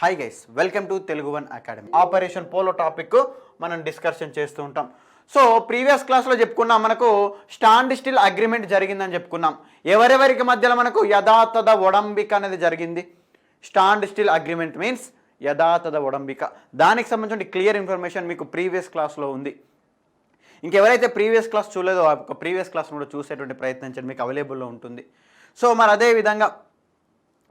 Hi guys, welcome to Telugu one academy. Operation polo topic మనం discussion చేస్తూ ఉంటాం. So previous క్లాస్లో చెప్పుకున్నాం, మనకు స్టాండ్ స్టిల్ అగ్రిమెంట్ జరిగిందని చెప్పుకున్నాం. ఎవరెవరికి మధ్యలో మనకు యథాతథ ఒడంబిక అనేది జరిగింది. స్టాండ్ స్టిల్ అగ్రిమెంట్ మీన్స్ యథాతథ ఒడంబిక. దానికి సంబంధించిన క్లియర్ ఇన్ఫర్మేషన్ మీకు ప్రీవియస్ క్లాస్లో ఉంది. ఇంకెవరైతే ప్రీవియస్ క్లాస్ చూడలేదో ఆ ప్రీవియస్ క్లాస్ కూడా చూసేటువంటి ప్రయత్నించండి, మీకు అవైలబుల్లో ఉంటుంది. సో మరి అదే విధంగా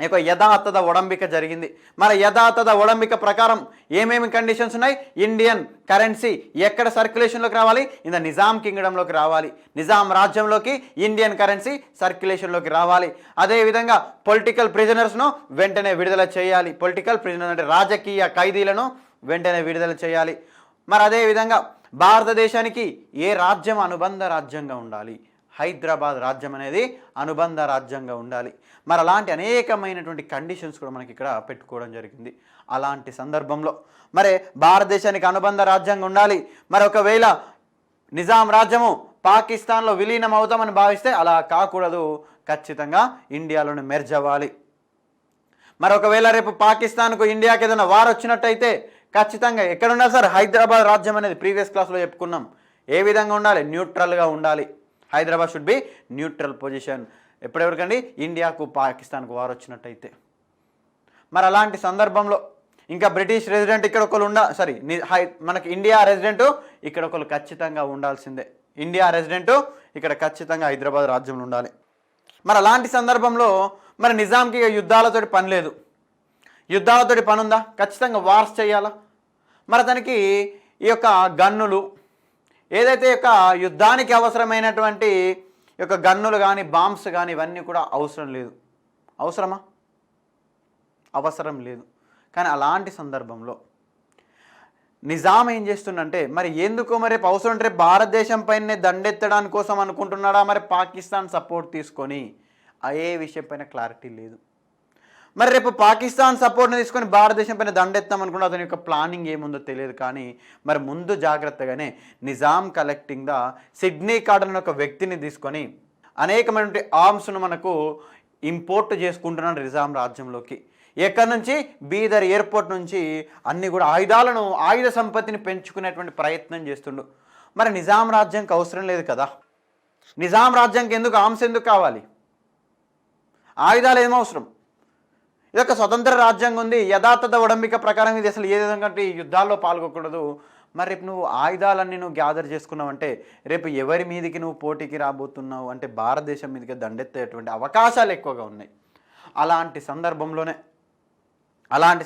ఒక యథాతథ ఒడంబిక జరిగింది. మరి యథాతథ ఒడంబిక ప్రకారం ఏమేమి కండిషన్స్ ఉన్నాయి? ఇండియన్ కరెన్సీ ఎక్కడ సర్క్యులేషన్లోకి రావాలి? ఇన్ ద నిజాం కింగ్డమ్లోకి రావాలి. నిజాం రాజ్యంలోకి ఇండియన్ కరెన్సీ సర్క్యులేషన్లోకి రావాలి. అదేవిధంగా పొలిటికల్ ప్రిజనర్స్ను వెంటనే విడుదల చేయాలి. పొలిటికల్ ప్రిజనర్ అంటే రాజకీయ ఖైదీలను వెంటనే విడుదల చేయాలి. మరి అదేవిధంగా భారతదేశానికి ఏ రాజ్యం అనుబంధ రాజ్యంగా ఉండాలి? హైదరాబాద్ రాజ్యం అనేది అనుబంధ రాజ్యంగా ఉండాలి. మరి అలాంటి అనేకమైనటువంటి కండిషన్స్ కూడా మనకి ఇక్కడ పెట్టుకోవడం జరిగింది. అలాంటి సందర్భంలో మరి భారతదేశానికి అనుబంధ రాజ్యంగా ఉండాలి. మరి ఒకవేళ నిజాం రాజ్యము పాకిస్తాన్లో విలీనం అవుతామని భావిస్తే అలా కాకూడదు, ఖచ్చితంగా ఇండియాలోనే మెర్జ్ అవ్వాలి. మరి ఒకవేళ రేపు పాకిస్తాన్కు ఇండియాకి ఏదైనా వార్ వచ్చినట్టయితే ఖచ్చితంగా ఎక్కడ ఉండాలి సార్? హైదరాబాద్ రాజ్యం అనేది ప్రీవియస్ క్లాస్లో చెప్పుకున్నాం. ఏ విధంగా ఉండాలి? న్యూట్రల్గా ఉండాలి. Hyderabad should be neutral position. ఎప్పుడెవరికండి? ఇండియాకు పాకిస్తాన్కు వార్ వచ్చినట్టయితే. మరి అలాంటి సందర్భంలో ఇంకా బ్రిటిష్ రెసిడెంట్ ఇక్కడ ఒకరు మనకి ఇండియా రెసిడెంట్ ఇక్కడ ఒకరు ఖచ్చితంగా ఉండాల్సిందే. ఇండియా రెసిడెంట్ ఇక్కడ ఖచ్చితంగా హైదరాబాద్ రాజ్యంలో ఉండాలి. మరి అలాంటి సందర్భంలో మరి నిజాంకి యుద్ధాలతోటి పని లేదు. యుద్ధాలతోటి పని ఉందా? ఖచ్చితంగా వార్స్ చేయాలా? మరి అతనికి ఈ యొక్క గన్నులు ఏదైతే యొక్క యుద్ధానికి అవసరమైనటువంటి యొక్క గన్నులు కానీ బాంబ్స్ కానీ ఇవన్నీ కూడా అవసరం లేదు. అవసరమా? అవసరం లేదు. కానీ అలాంటి సందర్భంలో నిజాం ఏం చేస్తుందంటే మరి ఎందుకో మరి అవసరం అంటే భారతదేశం పైనే దండెత్తడానికి కోసం అనుకుంటున్నాడా, మరి పాకిస్తాన్ సపోర్ట్ తీసుకొని ఏ విషయం పైన క్లారిటీ లేదు. మరి రేపు పాకిస్తాన్ సపోర్ట్ని తీసుకొని భారతదేశం పైన దండెత్తాం అనుకుంటే అతని యొక్క ప్లానింగ్ ఏముందో తెలియదు. కానీ మరి ముందు జాగ్రత్తగానే Nizam collecting the Sydney cordon అనే ఒక వ్యక్తిని తీసుకొని అనేకమైనటువంటి ఆర్మ్స్ను మనకు ఇంపోర్ట్ చేసుకుంటున్నాడు నిజాం రాజ్యంలోకి. ఎక్కడి నుంచి? బీదర్ ఎయిర్పోర్ట్ నుంచి అన్ని కూడా ఆయుధ సంపత్తిని పెంచుకునేటువంటి ప్రయత్నం చేస్తుండు. మరి నిజాం రాజ్యానికి అవసరం లేదు కదా. నిజాం రాజ్యానికి ఎందుకు ఆర్మ్స్ ఎందుకు కావాలి? ఆయుధాలు ఏమవసరం? ఇదొక స్వతంత్ర రాజ్యాంగం ఉంది. యథాతథ ఒడంబిక ప్రకారం ఇది అసలు ఏ విధంగా యుద్ధాల్లో పాల్గొకూడదు. మరి రేపు నువ్వు ఆయుధాలన్నీ నువ్వు గ్యాదర్ చేసుకున్నావు అంటే రేపు ఎవరి మీదకి నువ్వు పోటీకి రాబోతున్నావు అంటే భారతదేశం మీదకి దండెత్తేటువంటి అవకాశాలు ఎక్కువగా ఉన్నాయి. అలాంటి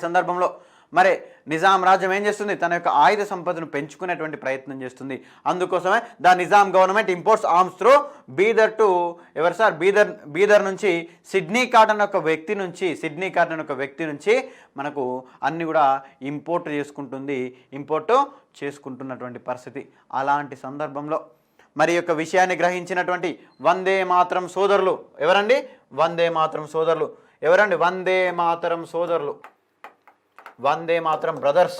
సందర్భంలో మరి నిజాం రాజ్యం ఏం చేస్తుంది? తన యొక్క ఆయుధ సంపదను పెంచుకునేటువంటి ప్రయత్నం చేస్తుంది. అందుకోసమే the Nizam government imports arms through Bidar to ఎవరు సార్? బీదర్ నుంచి సిడ్నీ కార్డన్ ఒక వ్యక్తి నుంచి మనకు అన్ని కూడా ఇంపోర్ట్ చేసుకుంటున్నటువంటి పరిస్థితి. అలాంటి సందర్భంలో మరి యొక్క విషయాన్ని గ్రహించినటువంటి వందే మాతరం సోదరులు ఎవరండి? వందే మాతరం సోదరులు ఎవరండి? వందే మాతరం బ్రదర్స్.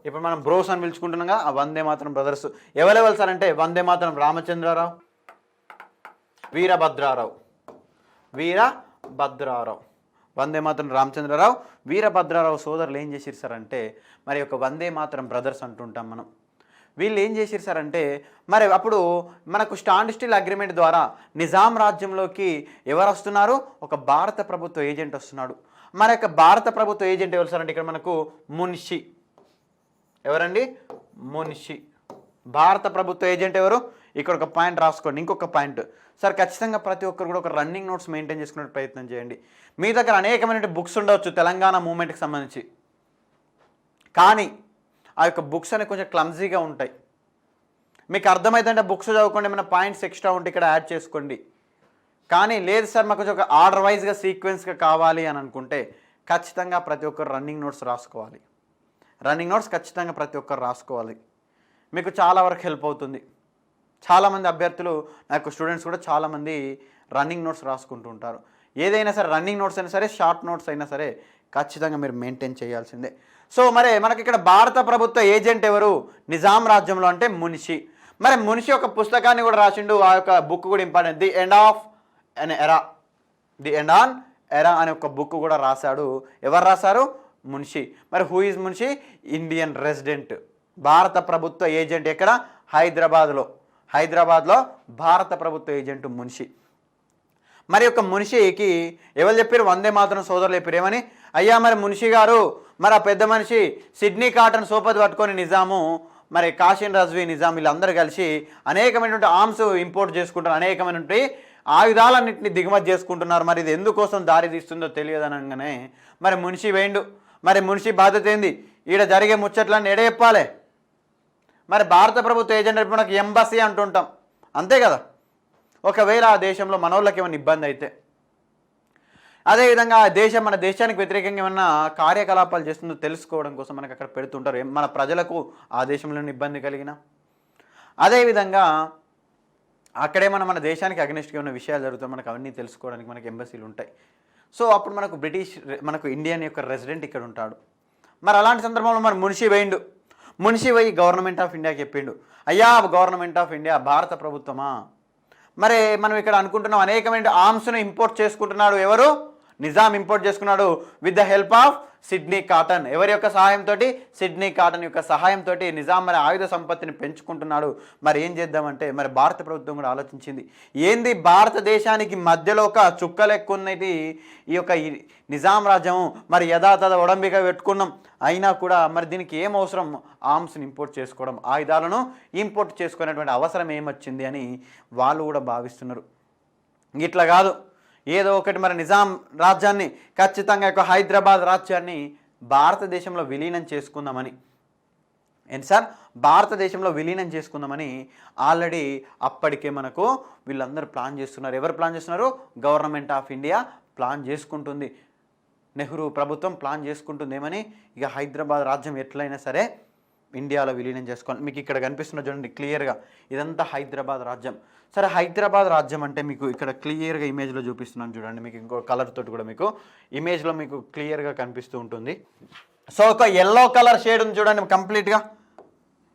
ఇప్పుడు మనం బ్రోస్ అని పిలుచుకుంటున్నాం కదా, ఆ వందే మాతరం బ్రదర్స్ ఎవరెవరు సార్ అంటే వందే మాతరం రామచంద్రరావు, వీరభద్రారావు. వందే మాతరం రామచంద్రరావు, వీరభద్రారావు సోదరులు ఏం చేసిరు సార్ అంటే మరి ఒక వందే మాతరం బ్రదర్స్ అంటుంటాం మనం. వీళ్ళు ఏం చేసిరు సార్ అంటే మరి అప్పుడు మనకు స్టాండ్ స్టిల్ అగ్రిమెంట్ ద్వారా నిజాం రాజ్యంలోకి ఎవరు వస్తున్నారు? ఒక భారత ప్రభుత్వ ఏజెంట్ వస్తున్నాడు. మరి యొక్క భారత ప్రభుత్వ ఏజెంట్ ఎవరు సార్ అంటే ఇక్కడ మనకు మున్షి. ఎవరండి? మున్షి. భారత ప్రభుత్వ ఏజెంట్ ఎవరు? ఇక్కడ ఒక పాయింట్ రాసుకోండి. ఇంకొక పాయింట్ సార్, ఖచ్చితంగా ప్రతి ఒక్కరు కూడా ఒక రన్నింగ్ నోట్స్ మెయింటైన్ చేసుకునే ప్రయత్నం చేయండి. మీ దగ్గర అనేకమైన బుక్స్ ఉండవచ్చు తెలంగాణ మూమెంట్కి సంబంధించి, కానీ ఆ యొక్క బుక్స్ అనేవి కొంచెం క్లమ్జీగా ఉంటాయి. మీకు అర్థమైందంటే బుక్స్ చదువుకోండి, ఏమైనా పాయింట్స్ ఎక్స్ట్రా ఉంటే ఇక్కడ యాడ్ చేసుకోండి. కానీ లేదు సార్ మాకు కొంచెం ఒక ఆర్డర్ వైజ్గా సీక్వెన్స్గా కావాలి అని అనుకుంటే ఖచ్చితంగా ప్రతి ఒక్కరు రన్నింగ్ నోట్స్ రాసుకోవాలి. ఖచ్చితంగా ప్రతి ఒక్కరు రాసుకోవాలి. మీకు చాలా వరకు హెల్ప్ అవుతుంది. చాలామంది అభ్యర్థులు నాకు స్టూడెంట్స్ కూడా చాలామంది రన్నింగ్ నోట్స్ రాసుకుంటూ ఉంటారు. ఏదైనా సరే రన్నింగ్ నోట్స్ అయినా సరే షార్ట్ నోట్స్ అయినా సరే ఖచ్చితంగా మీరు మెయింటైన్ చేయాల్సిందే. సో మరి మనకి ఇక్కడ భారత ప్రభుత్వ ఏజెంట్ ఎవరు నిజాం రాజ్యంలో అంటే మున్షి. మరి మున్షి ఒక పుస్తకాన్ని కూడా రాసిండు. ఆ యొక్క బుక్ కూడా ఇంపార్టెంట్, ది ఎండ్ ఆన్ ఎరా అనే ఒక బుక్ కూడా రాశాడు. ఎవరు రాశారు? మున్షి. మరి who is Munshi? Indian resident, భారత ప్రభుత్వ ఏజెంట్. ఎక్కడ? హైదరాబాద్లో భారత ప్రభుత్వ ఏజెంట్ మున్షి. మరి యొక్క మున్షికి ఎవరు చెప్పారు? వందే మాతరం సోదరులు చెప్పారు. ఏమని? అయ్యా మరి మున్షి గారు, మరి ఆ పెద్ద మనిషి సిడ్నీ కాటన్ సోపతి పట్టుకొని నిజాము, మరి కాసిం రజ్వీ నిజాం వీళ్ళందరూ కలిసి అనేకమైనటువంటి ఆర్మ్స్ ఇంపోర్ట్ చేసుకుంటారు, అనేకమైనటువంటి ఆయుధాలన్నింటినీ దిగుమతి చేసుకుంటున్నారు. మరి ఇది ఎందుకోసం దారి తీస్తుందో తెలియదు అనగానే మరి మున్షి వేయండు. మరి మున్షి బాధ్యత ఏంది? ఈడ జరిగే ముచ్చట్లన్నీ ఎడ చెప్పాలి? మరి భారత ప్రభుత్వ ఏజెంట్ అంటే మనకు ఎంబసీ అంటుంటాం, అంతే కదా. ఒకవేళ ఆ దేశంలో మనోళ్ళకి ఏమైనా ఇబ్బంది అయితే, అదేవిధంగా మన దేశానికి వ్యతిరేకంగా ఏమన్నా కార్యకలాపాలు చేస్తుందో తెలుసుకోవడం కోసం మనకు అక్కడ పెడుతుంటారు, మన ప్రజలకు ఆ దేశంలో ఇబ్బంది కలిగిన. అదేవిధంగా అక్కడేమన్నా మన దేశానికి అగ్నిస్ట్గా ఉన్న విషయాలు జరుగుతాయి, మనకు అవన్నీ తెలుసుకోవడానికి మనకి ఎంబసీలు ఉంటాయి. సో అప్పుడు మనకు ఇండియన్ యొక్క రెసిడెంట్ ఇక్కడ ఉంటాడు. మరి అలాంటి సందర్భంలో మరి మున్షి పోయి గవర్నమెంట్ ఆఫ్ ఇండియాకి చెప్పిండు, అయ్యా గవర్నమెంట్ ఆఫ్ ఇండియా, భారత ప్రభుత్వమా, మరి మనం ఇక్కడ అనుకుంటున్నాం అనేకమైన ఆర్మ్స్ను ఇంపోర్ట్ చేసుకుంటున్నాడు. ఎవరు? నిజాం ఇంపోర్ట్ చేసుకున్నాడు with the help of Sydney cotton. ఎవరి యొక్క సహాయంతో? సిడ్నీ కాటన్ యొక్క సహాయంతో నిజాం మరి ఆయుధ సంపత్తిని పెంచుకుంటున్నాడు. మరి ఏం చేద్దామంటే మరి భారత ప్రభుత్వం కూడా ఆలోచించింది, ఏంది భారతదేశానికి మధ్యలో ఒక చుక్కలెక్కున్నది ఈ యొక్క నిజాం రాజ్యం, మరి యథాతథ ఒడంబిక పెట్టుకున్నాం, అయినా కూడా మరి దీనికి ఏం అవసరం? ఆర్మ్స్ని ఇంపోర్ట్ చేసుకోవడం, ఆయుధాలను ఇంపోర్ట్ చేసుకునేటువంటి అవసరం ఏమొచ్చింది అని వాళ్ళు కూడా భావిస్తున్నారు. ఇట్లా కాదు, ఏదో ఒకటి మరి నిజాం రాజ్యాన్ని ఖచ్చితంగా యొక్క హైదరాబాద్ రాజ్యాన్ని భారతదేశంలో విలీనం చేసుకుందామని, ఏంటి సార్, భారతదేశంలో విలీనం చేసుకుందామని ఆల్రెడీ అప్పటికే మనకు వీళ్ళందరూ ప్లాన్ చేస్తున్నారు. ఎవరు ప్లాన్ చేస్తున్నారు? గవర్నమెంట్ ఆఫ్ ఇండియా ప్లాన్ చేసుకుంటుంది, నెహ్రూ ప్రభుత్వం ప్లాన్ చేసుకుంటుంది. ఏమని? ఇక హైదరాబాద్ రాజ్యం ఎట్లయినా సరే ఇండియాలో విలీనం చేసుకోవాలి. మీకు ఇక్కడ కనిపిస్తున్న చూడండి క్లియర్గా, ఇదంతా హైదరాబాద్ రాజ్యం. సరే హైదరాబాద్ రాజ్యం అంటే మీకు ఇక్కడ క్లియర్గా ఇమేజ్లో చూపిస్తున్నాను చూడండి, మీకు ఇంకో కలర్ తోటి కూడా మీకు ఇమేజ్లో మీకు క్లియర్గా కనిపిస్తూ ఉంటుంది. సో ఒక ఎల్లో కలర్ షేడ్ ఉంది చూడండి కంప్లీట్గా,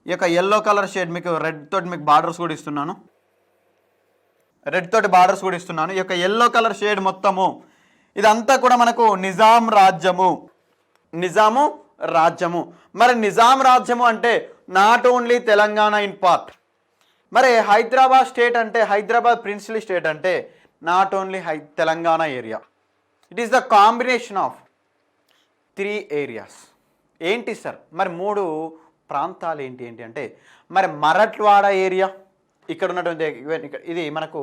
ఈ యొక్క ఎల్లో కలర్ షేడ్ మీకు రెడ్ తోటి మీకు బార్డర్స్ కూడా ఇస్తున్నాను, రెడ్ తోటి బార్డర్స్ కూడా ఇస్తున్నాను. ఈ యొక్క ఎల్లో కలర్ షేడ్ మొత్తము ఇదంతా కూడా మనకు నిజాం రాజ్యము. మరి నిజాం రాజ్యము అంటే not only Telangana in part. మరి హైదరాబాద్ స్టేట్ అంటే, హైదరాబాద్ ప్రిన్సిపల్ స్టేట్ అంటే not only Telangana area, it is the combination of 3 areas. ఏంటి సార్ మరి 3 ప్రాంతాలు ఏంటి అంటే, మరి మరట్వాడ ఏరియా, ఇక్కడ ఉన్నటువంటి ఇది మనకు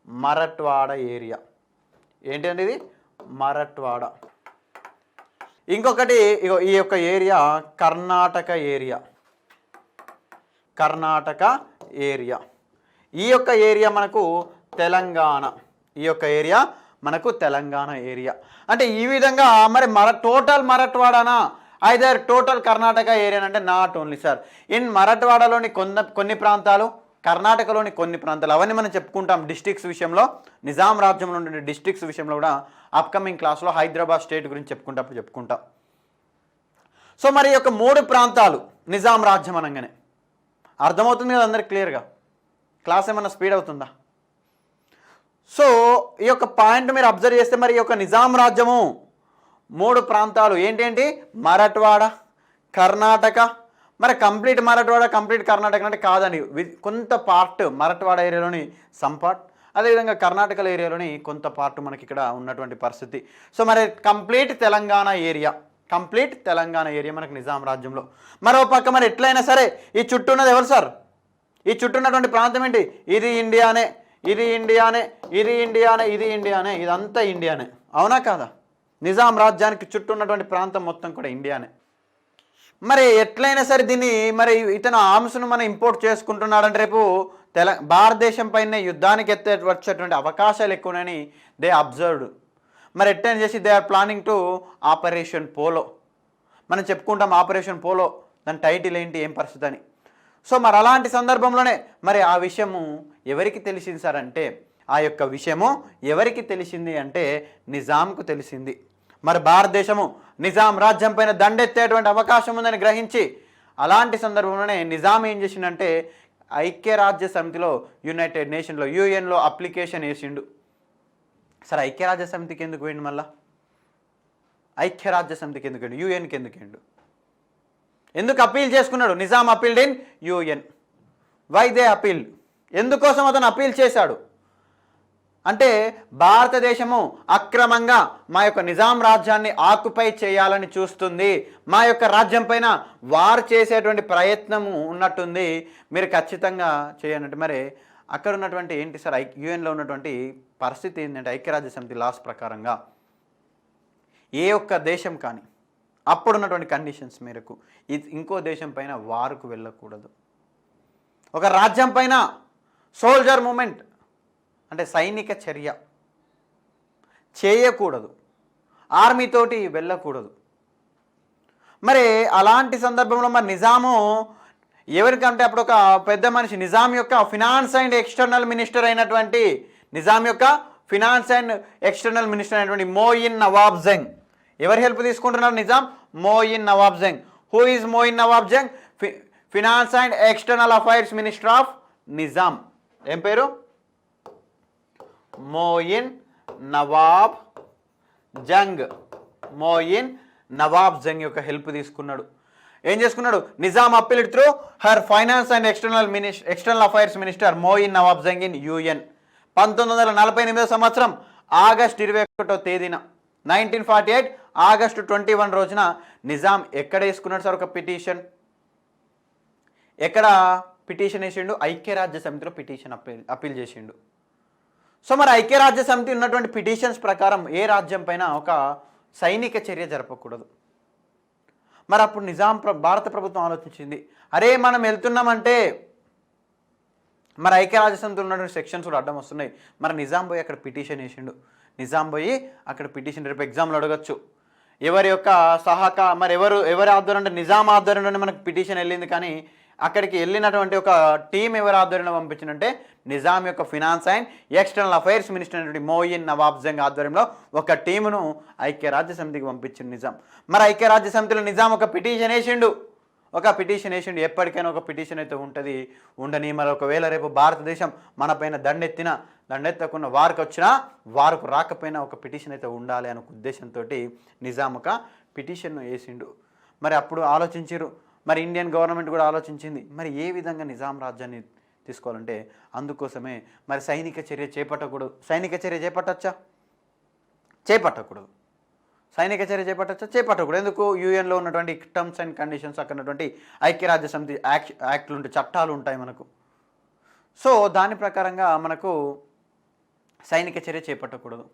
మరట్వాడ ఏరియా. ఏంటంటే ఇది మరట్వాడ. ఇంకొకటి ఈ యొక్క ఏరియా కర్ణాటక ఏరియా. ఈ యొక్క ఏరియా మనకు తెలంగాణ, ఏరియా. అంటే ఈ విధంగా మరి టోటల్ మరట్వాడనా ఐదర్ టోటల్ కర్ణాటక ఏరియా అంటే నాట్ ఓన్లీ సార్. ఇన్ మరట్వాడలోని కొన్ని ప్రాంతాలు, కర్ణాటకలోని కొన్ని ప్రాంతాలు, అవన్నీ మనం చెప్పుకుంటాం డిస్ట్రిక్ట్స్ విషయంలో. నిజాం రాజ్యంలో ఉండే డిస్ట్రిక్ట్స్ విషయంలో కూడా అప్కమింగ్ క్లాస్లో హైదరాబాద్ స్టేట్ గురించి చెప్పుకుంటాం. సో మరి ఈ యొక్క 3 ప్రాంతాలు నిజాం రాజ్యం అనగానే అర్థమవుతుంది కదా అందరికి క్లియర్గా? క్లాస్ ఏమన్నా స్పీడ్ అవుతుందా? సో ఈ యొక్క పాయింట్ మీరు అబ్జర్వ్ చేస్తే మరి ఈ యొక్క నిజాం రాజ్యము 3 ప్రాంతాలు ఏంటేంటి? మరట్వాడ, కర్ణాటక. మరి కంప్లీట్ మరట్వాడ, కంప్లీట్ కర్ణాటక అంటే కాదండి, కొంత పార్ట్ మరట్వాడ ఏరియాలోని సమ్ పార్ట్, అదేవిధంగా కర్ణాటక ఏరియాలోని కొంత పార్ట్ మనకి ఇక్కడ ఉన్నటువంటి పరిస్థితి. సో మరి కంప్లీట్ తెలంగాణ ఏరియా మనకు నిజాం రాజ్యంలో. మరో పక్క మరి ఎట్లయినా సరే ఈ చుట్టూ ఉన్నది ఎవరు సార్? ఈ చుట్టూ ఉన్నటువంటి ప్రాంతం ఏంటి? ఇది ఇండియానే, ఇదంతా ఇండియానే, అవునా కాదా? నిజాం రాజ్యానికి చుట్టూ ఉన్నటువంటి ప్రాంతం మొత్తం కూడా ఇండియానే. మరి ఎట్లయినా సరే దీన్ని మరి ఇతను ఆర్మ్స్ను మనం ఇంపోర్ట్ చేసుకుంటున్నాడంటే రేపు భారతదేశం పైన యుద్ధానికి వచ్చేటువంటి అవకాశాలు ఎక్కువనని దే అబ్జర్వ్డ్. మరి ఎట్లయినా చేసి they are planning to operation Polo. మనం చెప్పుకుంటాం ఆపరేషన్ పోలో, దాని టైటిల్ ఏంటి, ఏం పరిస్థితి అని. సో మరి అలాంటి సందర్భంలోనే మరి ఆ విషయము ఎవరికి తెలిసింది సార్ అంటే, ఆ యొక్క విషయము ఎవరికి తెలిసింది అంటే నిజాంకు తెలిసింది. మరి భారతదేశము నిజాం రాజ్యం పైన దండెత్తేటువంటి అవకాశం ఉందని గ్రహించి అలాంటి సందర్భంలోనే నిజాం ఏం చేసిండంటే ఐక్యరాజ్య సమితిలో, యునైటెడ్ నేషన్లో, యూఎన్లో అప్లికేషన్ వేసిండు. సరే ఐక్యరాజ్య సమితికి ఎందుకు పోయిండు? మళ్ళా ఐక్యరాజ్య సమితికి ఎందుకు యూఎన్కి ఎందుకు అప్పీల్ చేసుకున్నాడు? Nizam appealed in UN. Why they appeal? ఎందుకోసం అతను అపీల్ చేశాడు అంటే భారతదేశము అక్రమంగా మా యొక్క నిజాం రాజ్యాన్ని ఆక్యుపై చేయాలని చూస్తుంది, మా యొక్క రాజ్యం పైన వారు చేసేటువంటి ప్రయత్నము ఉన్నట్టుంది, మీరు ఖచ్చితంగా చేయండి. మరి అక్కడ ఉన్నటువంటి ఏంటి సార్ యూఎన్లో ఉన్నటువంటి పరిస్థితి ఏంటంటే ఐక్యరాజ్య సమితి లాస్ ప్రకారంగా ఏ ఒక్క దేశం కానీ అప్పుడున్నటువంటి కండిషన్స్ మేరకు ఇంకో దేశం పైన వారుకు వెళ్ళకూడదు. ఒక రాజ్యం పైన సోల్జర్ మూమెంట్ అంటే సైనిక చర్య చేయకూడదు, ఆర్మీతోటి వెళ్ళకూడదు. మరి అలాంటి సందర్భంలో మరి నిజాము ఎవరికంటే అప్పుడు ఒక పెద్ద మనిషి నిజాం యొక్క ఫినాన్స్ అండ్ ఎక్స్టర్నల్ మినిస్టర్ అయినటువంటి మోయిన్ నవాబ్ జంగ్ ఎవరి హెల్ప్ తీసుకుంటున్నారు? Nizam Moin Nawab Jung. Who is Moin Nawab Jung? Finance and external affairs minister of Nizam. ఏం పేరు? మోయిన్ నవాబ్ జంగ్. మోయిన్ నవాబ్ జంగ్ యొక్క హెల్ప్ తీసుకున్నాడు. ఏం చేసుకున్నాడు? Nizam appealed through her finance and external affairs minister Moin Nawab Jung in UN. 1948 సంవత్సరం ఆగస్టు 21వ తేదీన 1948 ఆగస్టు 21 రోజున నిజాం ఎక్కడ వేసుకున్నాడు సార్ ఒక పిటిషన్? ఎక్కడ పిటిషన్ వేసిండు? ఐక్యరాజ్య సమితిలో పిటిషన్ అప్పీల్ చేసిండు. సో మరి ఐక్యరాజ్య సమితి ఉన్నటువంటి పిటిషన్స్ ప్రకారం ఏ రాజ్యం పైన ఒక సైనిక చర్య జరపకూడదు. మరి అప్పుడు భారత ప్రభుత్వం ఆలోచించింది, అరే మనం వెళ్తున్నామంటే మరి ఐక్యరాజ్య సమితిలో ఉన్నటువంటి సెక్షన్స్ కూడా అడ్డం వస్తున్నాయి. మరి నిజాం పోయి అక్కడ పిటిషన్ వేసిండు. నిజాం పోయి అక్కడ పిటిషన్ రేపు ఎగ్జామ్లో అడగచ్చు, ఎవరి యొక్క మరి ఎవరి ఆధ్వర్యంలో అంటే నిజాం ఆధ్వర్యంలోనే మనకు పిటిషన్ వెళ్ళింది, కానీ అక్కడికి వెళ్ళినటువంటి ఒక టీం ఎవరి ఆధ్వర్యంలో పంపించిందంటే నిజాం యొక్క finance and external affairs minister అయినటువంటి మోయిన్ నవాబ్ జంగ్ ఆధ్వర్యంలో ఒక టీమును ఐక్యరాజ్య సమితికి పంపించింది నిజాం. మరి ఐక్యరాజ్య సమితిలో నిజాం ఒక పిటిషన్ వేసిండు. ఎప్పటికైనా ఒక పిటిషన్ అయితే ఉండని. మరి ఒకవేళ రేపు భారతదేశం మన పైన దండెత్తకుండా వారికి వచ్చినా వారికి రాకపోయినా ఒక పిటిషన్ అయితే ఉండాలి అనే ఉద్దేశంతో నిజాం ఒక పిటిషన్ వేసిండు. మరి అప్పుడు ఆలోచించారు, మరి ఇండియన్ గవర్నమెంట్ కూడా ఆలోచించింది, మరి ఏ విధంగా నిజాం రాజ్యాన్ని తీసుకోవాలంటే అందుకోసమే మరి సైనిక చర్య చేపట్టకూడదు. సైనిక చర్య చేపట్టచ్చా? చేపట్టకూడదు. సైనిక చర్య చేపట్టకూడదు. ఎందుకు? యూఎన్లో ఉన్నటువంటి టర్మ్స్ అండ్ కండిషన్స్, అక్కడ ఉన్నటువంటి ఐక్యరాజ్య సమితి యాక్ట్లు ఉంటాయి, చట్టాలు ఉంటాయి మనకు. సో దాని ప్రకారంగా మనకు సైనిక చర్య చేపట్టకూడదు.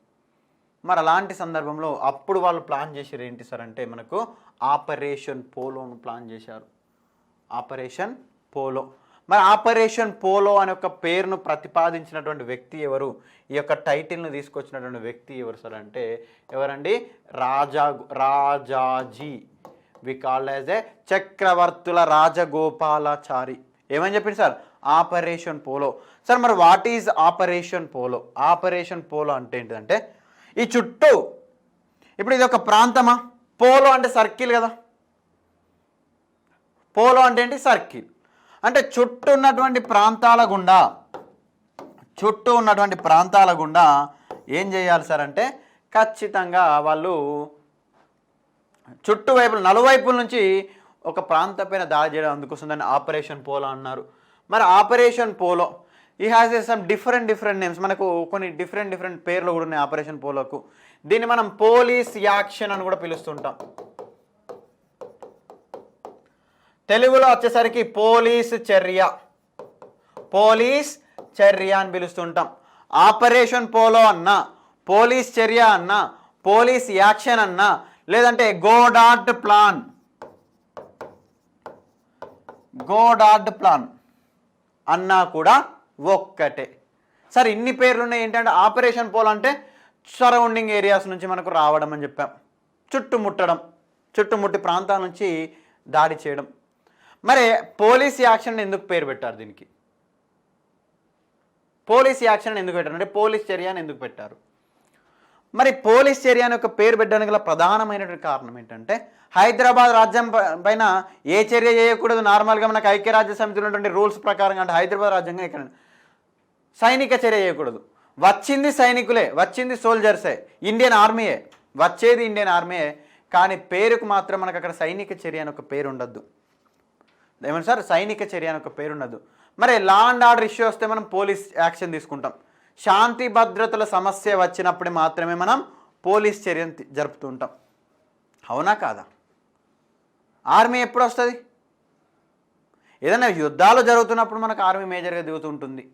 మరి అలాంటి సందర్భంలో అప్పుడు వాళ్ళు ప్లాన్ చేశారు ఏంటి సార్ అంటే మనకు ఆపరేషన్ పోలోను ప్లాన్ చేశారు. Operation polo. మరి ఆపరేషన్ పోలో అనే ఒక పేరును ప్రతిపాదించినటువంటి వ్యక్తి ఎవరు? ఈ యొక్క టైటిల్ను తీసుకొచ్చినటువంటి వ్యక్తి ఎవరు సార్ అంటే ఎవరండి? Rajaji. We called as a Chakravarthula Rajagopalachari. ఏమని చెప్పింది సార్? Operation Polo. సార్ మరి what is Operation Polo? Operation Polo అంటే ఏంటిదంటే ఈ చుట్టూ ఇప్పుడు ఇది ఒక ప్రాంతమా? పోలో అంటే సర్కిల్ కదా. పోలో అంటే ఏంటి? సర్కిల్. అంటే చుట్టూ ఉన్నటువంటి ప్రాంతాల గుండా ఏం చేయాలి సార్ అంటే ఖచ్చితంగా వాళ్ళు చుట్టువైపులు నలువైపుల నుంచి ఒక ప్రాంతం పైన దాడి చేయడం, అందుకోసం దాన్ని ఆపరేషన్ పోలో అన్నారు. మరి ఆపరేషన్ పోలో ఈ హ్యాస్ సమ్ డిఫరెంట్ నేమ్స్. మనకు కొన్ని డిఫరెంట్ పేర్లు కూడా ఉన్నాయి ఆపరేషన్ పోలోకు. దీన్ని మనం పోలీస్ యాక్షన్ అని కూడా పిలుస్తుంటాం. తెలుగులో వచ్చేసరికి పోలీస్ చర్య అని పిలుస్తుంటాం. ఆపరేషన్ పోలో అన్నా, పోలీస్ చర్య అన్నా, పోలీస్ యాక్షన్ అన్నా, లేదంటే గోడార్డ్ ప్లాన్ అన్నా కూడా ఒక్కటే. సరే ఇన్ని పేర్లు ఉన్నాయి. ఏంటంటే ఆపరేషన్ పోలో అంటే సరౌండింగ్ ఏరియాస్ నుంచి మనకు రావడం అని చెప్పాం, చుట్టుముట్టి ప్రాంతాల నుంచి దాడి చేయడం. మరి పోలీస్ యాక్షన్ ఎందుకు పేరు పెట్టారు? దీనికి పోలీస్ యాక్షన్ ఎందుకు పెట్టారు అంటే పోలీస్ చర్య అని ఎందుకు పెట్టారు? మరి పోలీస్ చర్య అని ఒక పేరు పెట్టడానికి గల ప్రధానమైనటువంటి కారణం ఏంటంటే హైదరాబాద్ రాజ్యం పైన ఏ చర్య చేయకూడదు. నార్మల్గా మనకు ఐక్యరాజ్య సమితిలో ఉన్నటువంటి రూల్స్ ప్రకారంగా అంటే హైదరాబాద్ రాజ్యాంగం ఇక్కడ సైనిక చర్య చేయకూడదు. వచ్చింది సైనికులే, వచ్చింది సోల్జర్సే, ఇండియన్ ఆర్మీయే, వచ్చేది ఇండియన్ ఆర్మీయే. కానీ పేరుకు మాత్రం మనకు అక్కడ సైనిక చర్య అని ఒక పేరు ఉండద్దు. ఏమన్నా సార్, సైనిక చర్య అని ఒక పేరు ఉండదు. మరి లా అండ్ ఆర్డర్ ఇష్యూ వస్తే మనం పోలీస్ యాక్షన్ తీసుకుంటాం. శాంతి భద్రతల సమస్య వచ్చినప్పుడు మాత్రమే మనం పోలీస్ చర్యను జరుపుతూ ఉంటాం. అవునా కాదా? ఆర్మీ ఎప్పుడు వస్తుంది? ఏదైనా యుద్ధాలు జరుగుతున్నప్పుడు మనకు ఆర్మీ మేజర్గా దిగుతుంటుంది.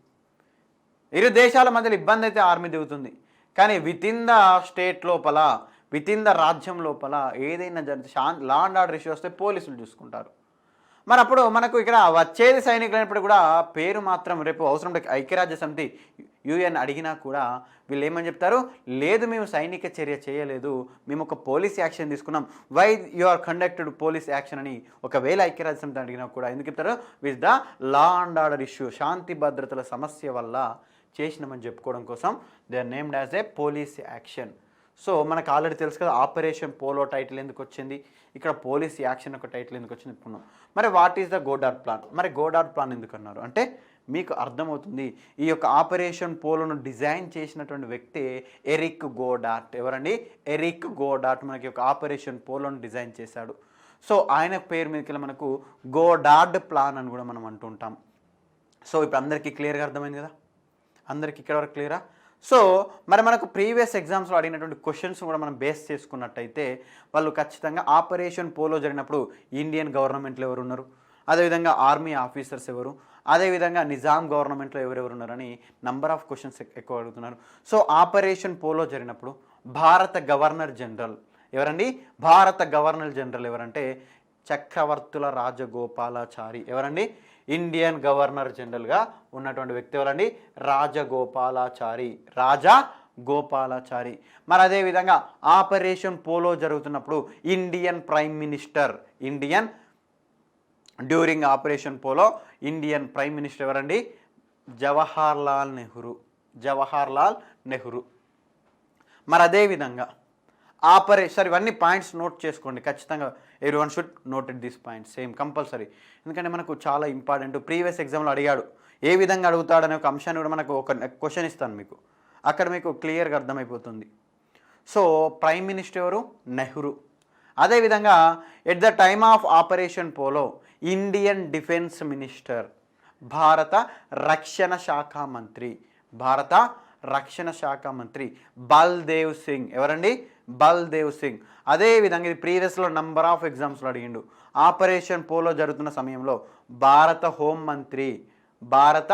ఇరు దేశాల మధ్యలో ఇబ్బంది అయితే ఆర్మీ దిగుతుంది. కానీ వితిన్ ద స్టేట్ లోపల, వితిన్ ద రాజ్యం లోపల ఏదైనా లా అండ్ ఆర్డర్ ఇష్యూ వస్తే పోలీసులు చూసుకుంటారు. మరి అప్పుడు మనకు ఇక్కడ వచ్చేది సైనికులు అయినప్పుడు కూడా పేరు మాత్రం రేపు అవసరం ఐక్యరాజ్య సమితి యుఎన్ అడిగినా కూడా వీళ్ళు ఏమని చెప్తారు, లేదు మేము సైనిక చర్య చేయలేదు, మేము ఒక పోలీస్ యాక్షన్ తీసుకున్నాం, why you are conducted police action అని ఒకవేళ ఐక్యరాజ్య సమితి అడిగినా కూడా ఎందుకు చెప్తారు, with the law and order issue, శాంతి భద్రతల సమస్య వల్ల చేసినామని చెప్పుకోవడం కోసం they are named as a police action. So మనకు ఆల్రెడీ తెలుసు కదా ఆపరేషన్ పోలో టైటిల్ ఎందుకు వచ్చింది, ఇక్కడ పోలీస్ యాక్షన్ ఒక టైటిల్ ఎందుకు వచ్చింది చెప్పుకున్నాం. మరి what is the Goddard plan? మరి గోడార్డ్ ప్లాన్ ఎందుకు అన్నారు అంటే మీకు అర్థమవుతుంది, ఈ యొక్క ఆపరేషన్ పోలోను డిజైన్ చేసినటువంటి వ్యక్తి ఎరిక్ గోడార్ట్. ఎవరండి? ఎరిక్ గోడార్ట్ మనకి ఒక ఆపరేషన్ పోలోను డిజైన్ చేశాడు. సో ఆయన పేరు మీదకి మనకు గోడార్డ్ ప్లాన్ అని కూడా మనం అంటుంటాం. సో ఇప్పుడు అందరికీ క్లియర్గా అర్థమైంది కదా, అందరికీ ఇక్కడ వరకు క్లియరా? సో మరి మనకు ప్రీవియస్ ఎగ్జామ్స్లో అడిగినటువంటి క్వశ్చన్స్ కూడా మనం బేస్ చేసుకున్నట్టయితే వాళ్ళు ఖచ్చితంగా ఆపరేషన్ పోలో జరిగినప్పుడు ఇండియన్ గవర్నమెంట్లో ఎవరు ఉన్నారు, అదేవిధంగా ఆర్మీ ఆఫీసర్స్ ఎవరు, అదేవిధంగా నిజాం గవర్నమెంట్లో ఎవరెవరు ఉన్నారని నంబర్ ఆఫ్ క్వశ్చన్స్ ఎక్కువ అడుగుతున్నారు. సో ఆపరేషన్ పోలో జరిగినప్పుడు భారత గవర్నర్ జనరల్ ఎవరండి? భారత గవర్నర్ జనరల్ ఎవరంటే చక్రవర్తుల రాజగోపాలాచారి. ఎవరండి? ఇండియన్ గవర్నర్ జనరల్గా ఉన్నటువంటి వ్యక్తి ఎవరండి? రాజగోపాలాచారి. రాజగోపాలాచారి. మరి అదేవిధంగా ఆపరేషన్ పోలో జరుగుతున్నప్పుడు Indian prime minister, Indian during operation polo Indian prime minister ఎవరండి? జవహర్లాల్ నెహ్రూ. జవహర్లాల్ నెహ్రూ. మరి అదేవిధంగా ఆపరేషన్, ఇవన్నీ పాయింట్స్ నోట్ చేసుకోండి ఖచ్చితంగా. Everyone should noted this point same compulsory, ఎందుకంటే మనకు చాలా ఇంపార్టెంట్. ప్రీవియస్ ఎగ్జామ్లో అడిగాడు, ఏ విధంగా అడుగుతాడనే ఒక అంశాన్ని కూడా మనకు ఒక క్వశ్చన్ ఇస్తాను మీకు, అక్కడ మీకు క్లియర్గా అర్థమైపోతుంది. సో ప్రైమ్ మినిస్టర్ ఎవరు? నెహ్రూ. అదేవిధంగా at the time of operation polo Indian defence minister, భారత రక్షణ శాఖ మంత్రి, భారత రక్షణ శాఖ మంత్రి బల్దేవ్ సింగ్. ఎవరండి? బల్దేవ్ సింగ్. అదేవిధంగా ఇది ప్రీవియస్లో నంబర్ ఆఫ్ ఎగ్జామ్స్లో అడిగిండు. ఆపరేషన్ పోలో జరుగుతున్న సమయంలో భారత హోంమంత్రి, భారత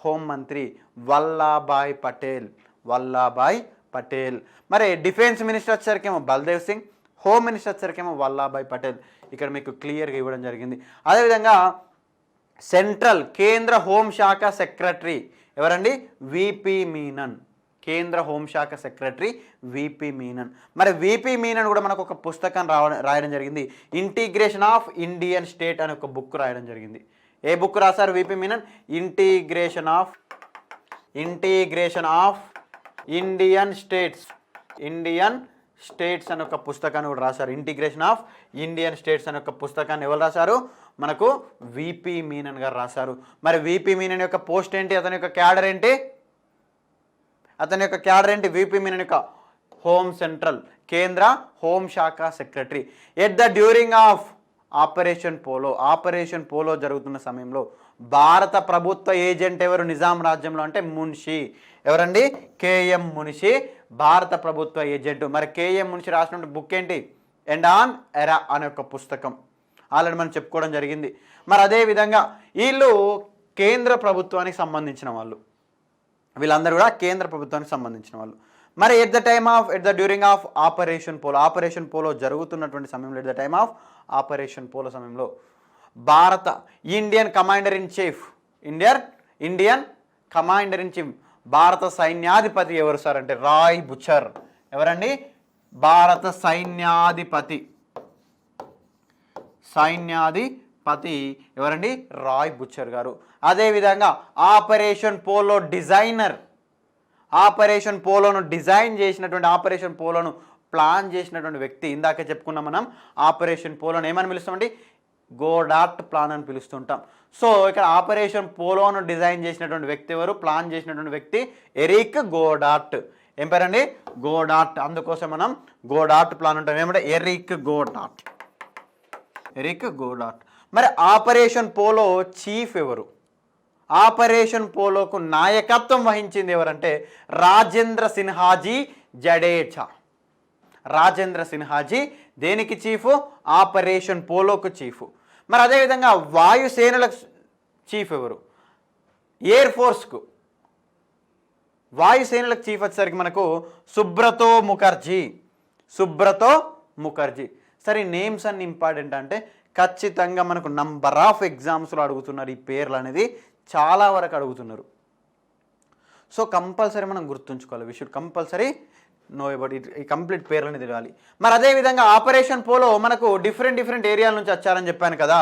హోంమంత్రి వల్లాభాయ్ పటేల్. వల్లాభాయ్ పటేల్. మరి డిఫెన్స్ మినిస్టర్ వచ్చేసరికేమో బల్దేవ్ సింగ్, హోమ్ మినిస్టర్ వచ్చేసరికేమో వల్లాభాయ్ పటేల్. ఇక్కడ మీకు క్లియర్గా ఇవ్వడం జరిగింది. అదేవిధంగా సెంట్రల్ కేంద్ర హోంశాఖ సెక్రటరీ ఎవరండి? విపి మీనన్. కేంద్ర హోంశాఖ సెక్రటరీ విపి మీనన్. మరి విపి మీనన్ కూడా మనకు ఒక పుస్తకం రాయడం జరిగింది, ఇంటిగ్రేషన్ ఆఫ్ ఇండియన్ స్టేట్ అనే ఒక బుక్ రాయడం జరిగింది. ఏ బుక్ రాశారు V P Menon? Integration of Indian states. Indian states అనే ఒక పుస్తకాన్ని కూడా రాశారు. ఇంటిగ్రేషన్ ఆఫ్ ఇండియన్ స్టేట్స్ అనే ఒక పుస్తకాన్ని ఎవరు రాశారు? మనకు విపి మీనన్ గారు రాశారు. మరి విపి మీనన్ యొక్క పోస్ట్ ఏంటి? అతని యొక్క క్యాడర్ ఏంటి? విపి మీనన్ యొక్క హోమ్ సెంట్రల్ కేంద్ర హోంశాఖ secretary. At the during of operation polo జరుగుతున్న సమయంలో భారత ప్రభుత్వ ఏజెంట్ ఎవరు నిజాం రాజ్యంలో అంటే మున్షి. ఎవరండి? కేఎం మున్షి భారత ప్రభుత్వ ఏజెంట్. మరి కేఎం మున్షి రాసిన బుక్ ఏంటి? ఎండ్ ఆన్ ఎరా అనే ఒక పుస్తకం ఆల్రెడీ మనం చెప్పుకోవడం జరిగింది. మరి అదేవిధంగా వీళ్ళు కేంద్ర ప్రభుత్వానికి సంబంధించిన వాళ్ళు, వీళ్ళందరూ కూడా కేంద్ర ప్రభుత్వానికి సంబంధించిన వాళ్ళు. మరి at the during of operation polo జరుగుతున్నటువంటి సమయంలో, at the time of operation polo సమయంలో భారత ఇండియన్ కమాండర్ ఇన్ చీఫ్ భారత సైన్యాధిపతి ఎవరు సార్ అంటే రాయ్ బుచర్. ఎవరండి? భారత సైన్యాధిపతి ఎవరండి? రాయ్ బుచర్ గారు. అదేవిధంగా ఆపరేషన్ పోలో డిజైనర్, ఆపరేషన్ పోలోను డిజైన్ చేసినటువంటి, ఆపరేషన్ పోలోను ప్లాన్ చేసినటువంటి వ్యక్తి ఇందాక చెప్పుకున్నాం మనం. ఆపరేషన్ పోలోను ఏమని పిలుస్తామండి? గోడార్ట్ ప్లాన్ అని పిలుస్తుంటాం. సో ఇక్కడ ఆపరేషన్ పోలోను డిజైన్ చేసినటువంటి వ్యక్తి ఎవరు? ప్లాన్ చేసినటువంటి వ్యక్తి ఎరిక్ గోడార్ట్. ఏం పేరండి? గోడార్ట్. అందుకోసం మనం గోడార్ట్ ప్లాన్ ఉంటాం. ఏమంటే ఎరిక్ గోడార్ట్. ఎరిక్ గోడార్ట్. మరి ఆపరేషన్ పోలో చీఫ్ ఎవరు? ఆపరేషన్ పోలోకు నాయకత్వం వహించింది ఎవరంటే రాజేంద్ర సిన్హాజీ జడేజా. రాజేంద్ర సిన్హాజీ దేనికి చీఫ్? Operation పోలోకు chief. మరి అదేవిధంగా వాయుసేనలకు చీఫ్ ఎవరు? ఎయిర్ ఫోర్స్కు వాయుసేనలకు చీఫ్ వచ్చేసరికి మనకు సుబ్రతో ముఖర్జీ. సుబ్రతో ముఖర్జీ. సరే, నేమ్స్ అన్ని ఇంపార్టెంట్ అంటే ఖచ్చితంగా మనకు నంబర్ ఆఫ్ ఎగ్జామ్స్లో అడుగుతున్నారు ఈ పేర్లు అనేది, చాలా వరకు అడుగుతున్నారు. సో కంపల్సరీ మనం గుర్తుంచుకోవాలి. We should compulsory know about it. ఈ కంప్లీట్ పేర్లని తెలియాలి. మరి అదేవిధంగా ఆపరేషన్ పోలో మనకు డిఫరెంట్ ఏరియాల నుంచి వచ్చారని చెప్పాను కదా.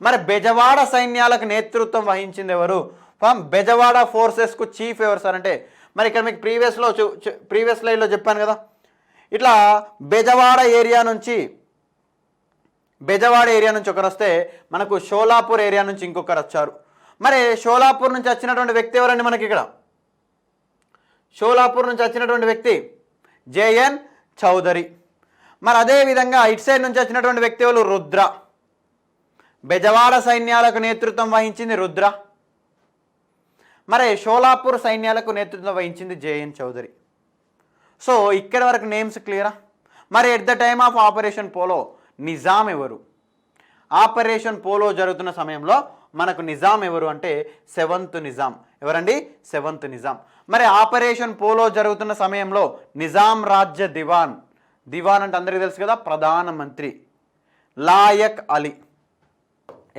మరి బెజవాడ సైన్యాలకు నేతృత్వం వహించింది ఎవరు? ఫ్రమ్ బెజవాడ ఫోర్సెస్కు చీఫ్ ఎవరు సార్ అంటే, మరి ఇక్కడ మీకు ప్రీవియస్ స్లైడ్లో చెప్పాను కదా, ఇట్లా బెజవాడ ఏరియా నుంచి ఒకరు వస్తే మనకు షోలాపూర్ ఏరియా నుంచి ఇంకొకరు వచ్చారు. మరి షోలాపూర్ నుంచి వచ్చినటువంటి వ్యక్తి ఎవరండి మనకి ఇక్కడ? షోలాపూర్ నుంచి వచ్చినటువంటి వ్యక్తి జేఎన్ చౌదరి. మరి అదేవిధంగా ఇటు సైడ్ నుంచి వచ్చినటువంటి వ్యక్తి ఎవరు? రుద్ర. బెజవాడ సైన్యాలకు నేతృత్వం వహించింది రుద్ర. మరి షోలాపూర్ సైన్యాలకు నేతృత్వం వహించింది జేఎన్ చౌదరి. సో ఇక్కడ వరకు నేమ్స్ క్లియరా? మరి at the time of operation Polo Nizam ఎవరు? ఆపరేషన్ పోలో జరుగుతున్న సమయంలో మనకు నిజాం ఎవరు అంటే 7th నిజాం. ఎవరండి? 7th నిజాం. మరి ఆపరేషన్ పోలో జరుగుతున్న సమయంలో నిజాం రాజ్య దివాన్ అంటే అందరికీ తెలుసు కదా, ప్రధానమంత్రి లాయక్ అలీ.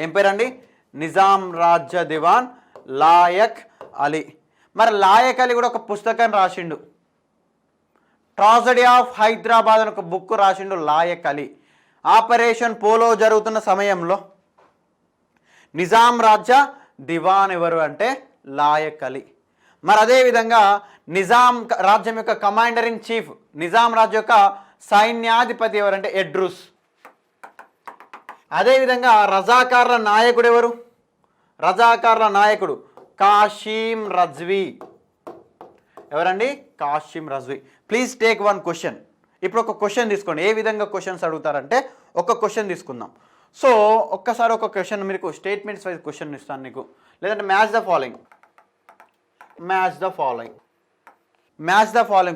ఏం పేరండి? నిజాం రాజ్య దివాన్ లాయక్ అలీ. మరి లాయక్ అలీ కూడా ఒక పుస్తకం రాసిండు, ట్రాజడీ ఆఫ్ హైదరాబాద్ అని ఒక బుక్ రాసిండు లాయక్ అలీ. ఆపరేషన్ పోలో జరుగుతున్న సమయంలో నిజాం రాజ్య దివాన్ ఎవరు అంటే లాయక్ అలీ. మరి అదేవిధంగా నిజాం రాజ్యం యొక్క కమాండర్ ఇన్ చీఫ్, నిజాం రాజ్యం యొక్క సైన్యాధిపతి ఎవరంటే ఎడ్రూస్. అదేవిధంగా రజాకార్ల నాయకుడు ఎవరు? రజాకార్ల నాయకుడు కాసిం రజ్వీ. ఎవరండి? Kasim Razvi. Please take one question. ఇప్పుడు ఒక క్వశ్చన్ తీసుకోండి. ఏ విధంగా క్వశ్చన్స్ అడుగుతారంటే ఒక క్వశ్చన్ తీసుకుందాం. సో ఒక్కసారి ఒక క్వశ్చన్ మీకు స్టేట్మెంట్స్ వైజ్ క్వశ్చన్ ఇస్తాను నీకు, లేదంటే మ్యాచ్ ద ఫాలోయింగ్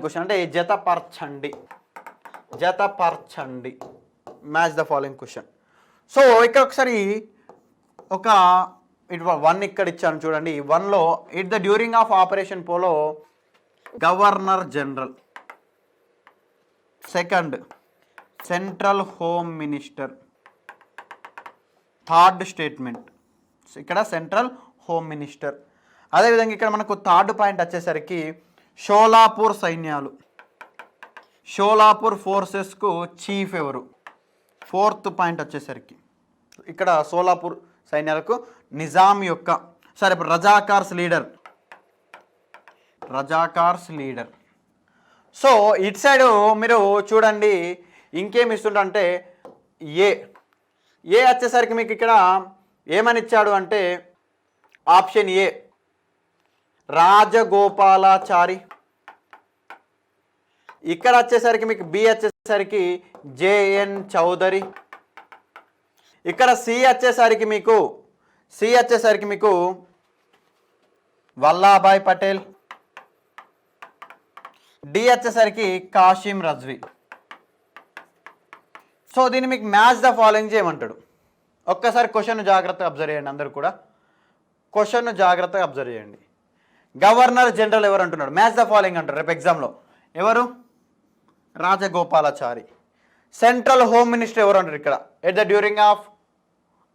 క్వశ్చన్ అంటే జతపరచండి match the following question. So ఇక్కడ ఒకసారి ఒక 1 ఇక్కడ ఇచ్చాను చూడండి. 1లో it the during of operation Polo governor general, second central home minister, third statement ఇక్కడ సెంట్రల్ హోమ్ మినిస్టర్. అదేవిధంగా ఇక్కడ మనకు థర్డ్ పాయింట్ వచ్చేసరికి షోలాపూర్ సైన్యాలు, షోలాపూర్ ఫోర్సెస్కు చీఫ్ ఎవరు? 4th పాయింట్ వచ్చేసరికి ఇక్కడ షోలాపూర్ సైన్యాలకు నిజాం యొక్క ఇప్పుడు రజాకార్స్ లీడర్. సో ఇటు సైడు మీరు చూడండి ఇంకేమి ఇస్తుంటే ఏ వచ్చేసరికి మీకు ఇక్కడ ఏమని ఇచ్చాడు అంటే ఆప్షన్ ఏ రాజగోపాలాచారి. ఇక్కడ వచ్చేసరికి మీకు బి వచ్చేసరికి జేఎన్ చౌదరి. ఇక్కడ సి వచ్చేసరికి మీకు వల్లాభాయ్ పటేల్. డి వచ్చేసరికి కాసిం రజ్వీ. సో దీన్ని మీకు మ్యాచ్ ద ఫాలోయింగ్ చేయమంటాడు. ఒక్కసారి క్వశ్చన్ జాగ్రత్తగా అబ్జర్వ్ చేయండి. అందరూ కూడా క్వశ్చన్ జాగ్రత్తగా అబ్జర్వ్ చేయండి. గవర్నర్ జనరల్ ఎవరు అంటున్నాడు? మ్యాచ్ ద ఫాలోయింగ్ అంటారు రేపు ఎగ్జామ్లో. ఎవరు? రాజగోపాలాచారి. సెంట్రల్ హోమ్ మినిస్టర్ ఎవరు అంటారు ఇక్కడ at the during of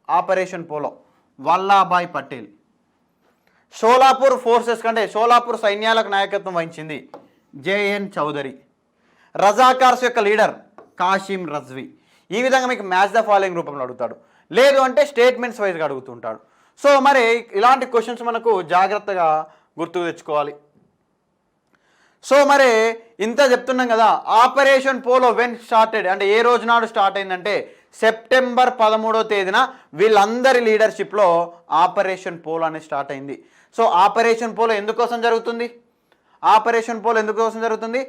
operation Polo? Vallabhbhai Patel. Sholapur forces కంటే షోలాపూర్ సైన్యాలకు నాయకత్వం వహించింది జేఎన్ చౌదరి. రజాకార్స్ యొక్క లీడర్ కాసిం రజ్వీ. ఈ విధంగా మీకు మ్యాచ్ ద ఫాలోయింగ్ రూపంలో అడుగుతాడు, లేదు అంటే స్టేట్మెంట్స్ వైజ్గా అడుగుతుంటాడు. సో మరి ఇలాంటి క్వశ్చన్స్ మనకు జాగ్రత్తగా గుర్తుకు తెచ్చుకోవాలి. సో మరి ఇంత చెప్తున్నాం కదా, ఆపరేషన్ పోలో వెన్ స్టార్టెడ్ అంటే ఏ రోజు నాడు స్టార్ట్ అయిందంటే సెప్టెంబర్ 13వ తేదీన వీళ్ళందరి లీడర్షిప్లో ఆపరేషన్ పోలో అనేది స్టార్ట్ అయింది. సో ఆపరేషన్ పోలో ఎందుకోసం జరుగుతుంది? ఆపరేషన్ పోలో ఎందుకోసం జరుగుతుంది?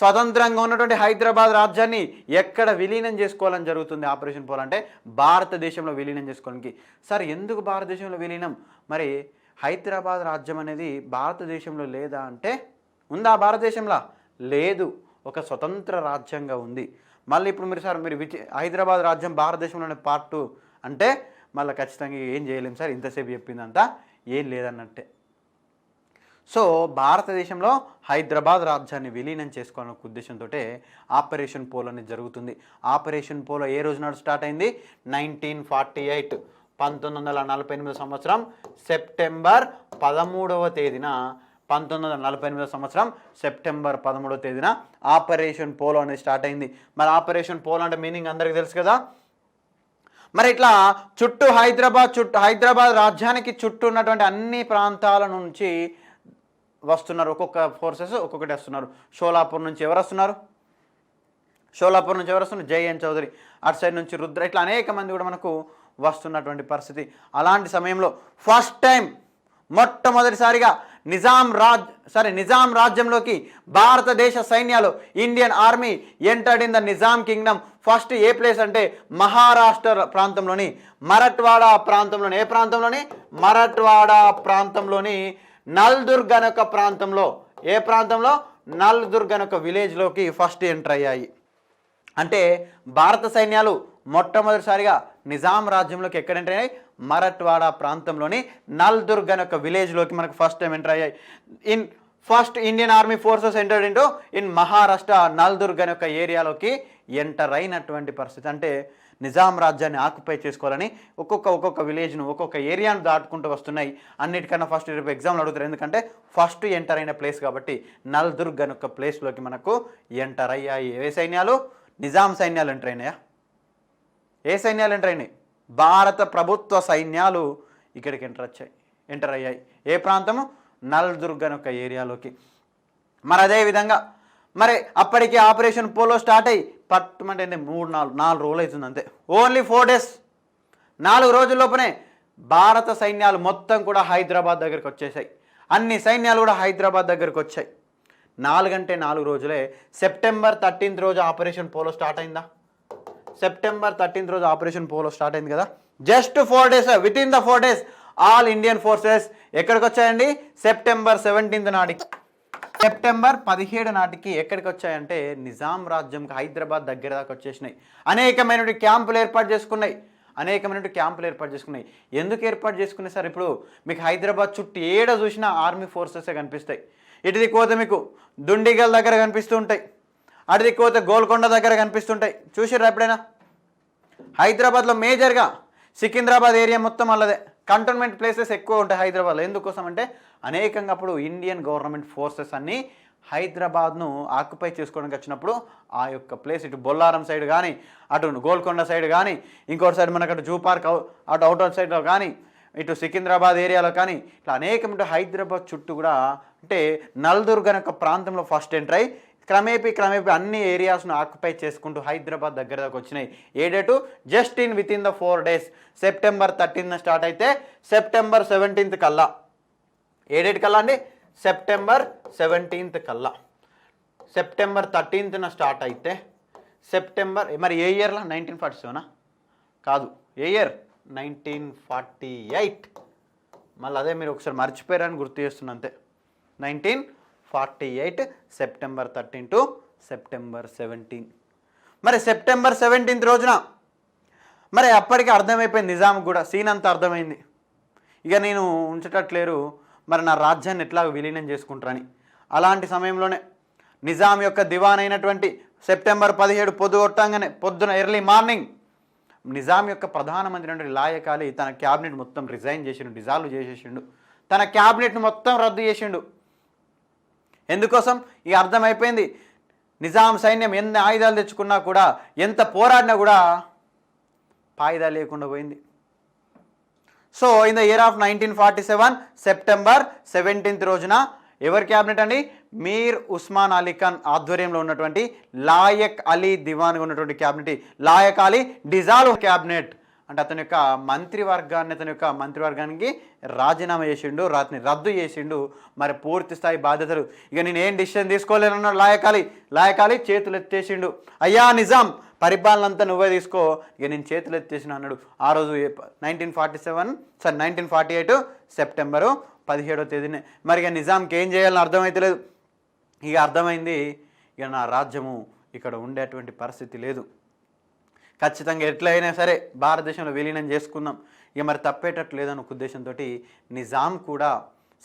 స్వతంత్రంగా ఉన్నటువంటి హైదరాబాద్ రాజ్యాన్ని ఎక్కడ విలీనం చేసుకోవాలని జరుగుతుంది ఆపరేషన్ పోలో అంటే భారతదేశంలో విలీనం చేసుకోవడానికి. సార్ ఎందుకు భారతదేశంలో విలీనం? మరి హైదరాబాద్ రాజ్యం అనేది భారతదేశంలో లేదా అంటే ఉందా? భారతదేశంలో లేదు, ఒక స్వతంత్ర రాజ్యంగా ఉంది. మళ్ళీ ఇప్పుడు మీరు సార్ మీరు హైదరాబాద్ రాజ్యం భారతదేశంలోనే పార్ట్ 2 అంటే మళ్ళీ ఖచ్చితంగా ఏం చేయలేము సార్, ఇంతసేపు చెప్పిందంతా ఏం లేదన్నట్టే. సో భారతదేశంలో హైదరాబాద్ రాజ్యాన్ని విలీనం చేసుకోవాలనే ఉద్దేశంతో ఆపరేషన్ పోలో అనేది జరుగుతుంది. ఆపరేషన్ పోలో ఏ రోజు నాడు స్టార్ట్ అయింది? 1948 1948 సంవత్సరం సెప్టెంబర్ 13వ తేదీన 1948 సంవత్సరం సెప్టెంబర్ 13వ తేదీన ఆపరేషన్ పోలో అనేది స్టార్ట్ అయింది. మరి ఆపరేషన్ పోలో అంటే మీనింగ్ అందరికీ తెలుసు కదా. మరి ఇట్లా చుట్టూ హైదరాబాద్ రాజ్యానికి చుట్టూ ఉన్నటువంటి అన్ని ప్రాంతాల నుంచి వస్తున్నారు, ఒక్కొక్క ఫోర్సెస్ ఒక్కొక్కటి వస్తున్నారు. షోలాపూర్ నుంచి ఎవరు వస్తున్నారు? జై.ఎన్. చౌదరి. అటు సైడ్ నుంచి రుద్ర, ఇట్లా అనేక మంది కూడా మనకు వస్తున్నటువంటి పరిస్థితి. అలాంటి సమయంలో ఫస్ట్ టైం మొట్టమొదటిసారిగా నిజాం రాజ్యంలోకి భారతదేశ సైన్యాలు Indian army entered in the Nizam Kingdom. First A place అంటే మహారాష్ట్ర ప్రాంతంలోని మరాఠ్వాడా ప్రాంతంలోని మరాఠ్వాడా ప్రాంతంలోని నల్దుర్గ్ అనొక ప్రాంతంలో, ఏ ప్రాంతంలో? నల్దుర్గ్ అనొక విలేజ్లోకి ఫస్ట్ ఎంటర్ అయ్యాయి. అంటే భారత సైన్యాలు మొట్టమొదటిసారిగా నిజాం రాజ్యంలోకి ఎక్కడ ఎంటర్ అయ్యాయి? మరాఠ్వాడా ప్రాంతంలోని నల్దుర్గ్ అనొక విలేజ్లోకి మనకు ఫస్ట్ టైం ఎంటర్ అయ్యాయి. First Indian army forces entered into in Maharashtra Naldurg అనొక ఏరియాలోకి ఎంటర్ అయినటువంటి పరిస్థితి. అంటే నిజాం రాజ్యాన్ని ఆక్యుపై చేసుకోవాలని ఒక్కొక్క విలేజ్ను ఒక్కొక్క ఏరియాను దాటుకుంటూ వస్తున్నాయి. అన్నిటికన్నా ఫస్ట్ రేపు ఎగ్జామ్లు అడుగుతారు, ఎందుకంటే ఫస్ట్ ఎంటర్ అయిన ప్లేస్ కాబట్టి నల్దుర్గ్ అనొక ప్లేస్లోకి మనకు ఎంటర్ అయ్యాయి. ఏ సైన్యాలు? నిజాం సైన్యాలు ఎంటర్ అయినాయా? ఏ సైన్యాలు ఎంటర్ అయినాయి? భారత ప్రభుత్వ సైన్యాలు ఇక్కడికి ఎంటర్ అయ్యాయి. ఏ ప్రాంతము? నల్దుర్గ్ అనొక ఏరియాలోకి. మరి అదేవిధంగా మరి అప్పటికి ఆపరేషన్ పోలో స్టార్ట్ అయ్యి పట్టుమంటే 4 రోజులు అవుతుంది అంతే. ఓన్లీ 4 days, 4 రోజుల్లోపనే భారత సైన్యాలు మొత్తం కూడా హైదరాబాద్ దగ్గరికి వచ్చేసాయి. అన్ని సైన్యాలు కూడా హైదరాబాద్ దగ్గరికి వచ్చాయి. 4 రోజులే. సెప్టెంబర్ 13th రోజు ఆపరేషన్ పోలో స్టార్ట్ అయిందా? సెప్టెంబర్ 13th రోజు ఆపరేషన్ పోలో స్టార్ట్ అయింది కదా. Just 4 days, with in the 4 days all Indian forces ఎక్కడికి వచ్చాయండి? సెప్టెంబర్ 17th నాటికి, సెప్టెంబర్ 17 నాటికి ఎక్కడికి వచ్చాయంటే నిజాం రాజ్యంకి హైదరాబాద్ దగ్గర దాకా వచ్చేసినాయి. అనేకమైనటువంటి క్యాంపులు ఏర్పాటు చేసుకున్నాయి. ఎందుకు ఏర్పాటు చేసుకున్నాయి సార్? ఇప్పుడు మీకు హైదరాబాద్ చుట్టూ ఏడ చూసినా ఆర్మీ ఫోర్సెసే కనిపిస్తాయి. ఇటుది కోత మీకు దుండిగల్ దగ్గర కనిపిస్తూ ఉంటాయి, అటుది కోత గోల్కొండ దగ్గర కనిపిస్తుంటాయి. చూసిర్రా ఎప్పుడైనా? హైదరాబాద్లో మేజర్గా సికింద్రాబాద్ ఏరియా మొత్తం అల్లదే. కంటోన్మెంట్ ప్లేసెస్ ఎక్కువ ఉంటాయి హైదరాబాద్లో. ఎందుకోసం అంటే అనేకంగా అప్పుడు ఇండియన్ గవర్నమెంట్ ఫోర్సెస్ అన్నీ హైదరాబాద్ను ఆక్యుపై చేసుకోవడానికి వచ్చినప్పుడు ఆ యొక్క ప్లేస్ ఇటు బొల్లారం సైడ్ కానీ, అటు గోల్కొండ సైడ్ కానీ, ఇంకోటి సైడ్ మనకు అటు జూ పార్క్ అటు అవుటర్ సైడ్లో కానీ, ఇటు సికింద్రాబాద్ ఏరియాలో కానీ, ఇట్లా అనేకమంటే హైదరాబాద్ చుట్టూ కూడా అంటే నల్దుర్గ్ అనే ఒక ప్రాంతంలో ఫస్ట్ ఎంటర్ అయ్యి క్రమేపీ అన్ని ఏరియాస్ను ఆక్యుపై చేసుకుంటూ హైదరాబాద్ దగ్గర దాకా వచ్చినాయి. ఏ date? Just within the 4 days. September 13th start అయితే సెప్టెంబర్ 17th కల్లా, ఏ డేట్ కల్లా అండి? సెప్టెంబర్ 17th కల్లా. సెప్టెంబర్ 13th స్టార్ట్ అయితే సెప్టెంబర్ మరి ఏ ఇయర్లా? 1947 కాదు, ఏ ఇయర్? 1948. మళ్ళీ అదే మీరు ఒకసారి మర్చిపోయారని గుర్తు చేస్తున్నా అంతే. 1948 సెప్టెంబర్ 13 టు సెప్టెంబర్ 17. మరి సెప్టెంబర్ 17th రోజున మరి అప్పటికి అర్థమైపోయింది నిజాంకు కూడా, సీన్ అంతా అర్థమైంది. ఇక నేను ఉంచేటట్లేరు, మరి నా రాజ్యాన్ని ఎట్లా విలీనం చేసుకుంటారని. అలాంటి సమయంలోనే నిజాం యొక్క దివాన్ అయినటువంటి సెప్టెంబర్ 17 పొద్దుగొట్టంగానే పొద్దున ఎర్లీ మార్నింగ్ నిజాం యొక్క ప్రధానమంత్రి అంటే లాయక్ అలీ తన క్యాబినెట్ మొత్తం డిజాల్వ్ చేసేసిండు. తన క్యాబినెట్ను మొత్తం రద్దు చేసిండు. ఎందుకోసం? ఇక అర్థమైపోయింది నిజాం సైన్యం ఎన్ని ఆయుధాలు తెచ్చుకున్నా కూడా, ఎంత పోరాడినా కూడా పాయిదా లేకుండా పోయింది. So in the year of 1947 September 17th రోజున ఎవరి క్యాబినెట్ అండి? మీర్ ఉస్మాన్ అలీ ఖాన్ ఆధ్వర్యంలో ఉన్నటువంటి లాయక్ అలీ దివాన్గా ఉన్నటువంటి cabinet, Layak Ali dissolve cabinet అంటే అతని యొక్క మంత్రివర్గానికి రాజీనామా చేసిండు, రాత్రిని రద్దు చేసిండు. మరి పూర్తి స్థాయి బాధ్యతలు ఇక నేను ఏం డిసిషన్ తీసుకోలేనన్నాడు లాయకాలి చేతులు ఎత్తేసిండు. అయ్యా నిజాం పరిపాలన అంతా నువ్వే తీసుకో, ఇక నేను చేతులు ఎత్తేసిన అన్నాడు. ఆ రోజు 1948 సెప్టెంబరు 17వ తేదీనే. మరి ఇక నిజాంకి ఏం చేయాలని అర్థమైతలేదు. ఇక అర్థమైంది, ఇక నా రాజ్యము ఇక్కడ ఉండేటువంటి పరిస్థితి లేదు, ఖచ్చితంగా ఎట్లయినా సరే భారతదేశంలో విలీనం చేసుకుందాం, ఇక మరి తప్పేటట్లు లేదన్న ఉద్దేశంతో నిజాం కూడా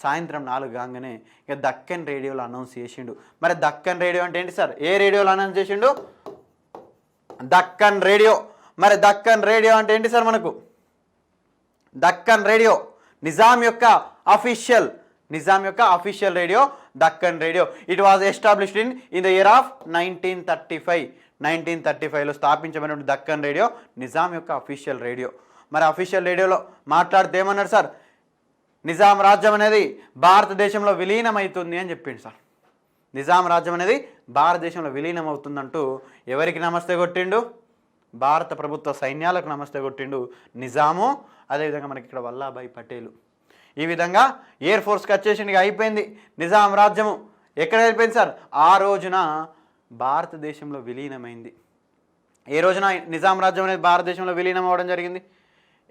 సాయంత్రం 4 కాగానే ఇక దక్కన్ రేడియోలో అనౌన్స్ చేసిండు. మరి దక్కన్ రేడియో అంటే ఏంటి సార్? ఏ రేడియోలో అనౌన్స్ చేసిండు? దక్కన్ రేడియో. మరి దక్కన్ రేడియో అంటే ఏంటి సార్? మనకు దక్కన్ రేడియో నిజాం యొక్క official radio Deccan radio. It was established in the year of 1935లో స్థాపించబడిన దక్కన్ రేడియో నిజాం యొక్క అఫీషియల్ రేడియో. మరి అఫీషియల్ రేడియోలో మాట్లాడితే ఏమన్నాడు సార్? నిజాం రాజ్యం అనేది భారతదేశంలో విలీనం అవుతుంది అని చెప్పిండు సార్. నిజాం రాజ్యం అనేది భారతదేశంలో విలీనం అవుతుందంటూ ఎవరికి నమస్తే కొట్టిండు? భారత ప్రభుత్వ సైన్యాలకు నమస్తే కొట్టిండు నిజాము. అదేవిధంగా మనకి ఇక్కడ వల్లాభాయ్ పటేలు. ఈ విధంగా ఎయిర్ ఫోర్స్కి వచ్చేసింది, అయిపోయింది నిజాం రాజ్యము. ఎక్కడ అయిపోయింది సార్? ఆ రోజున భారతదేశంలో విలీనమైంది. ఏ రోజున నిజాం రాజ్యం అనేది భారతదేశంలో విలీనం అవ్వడం జరిగింది?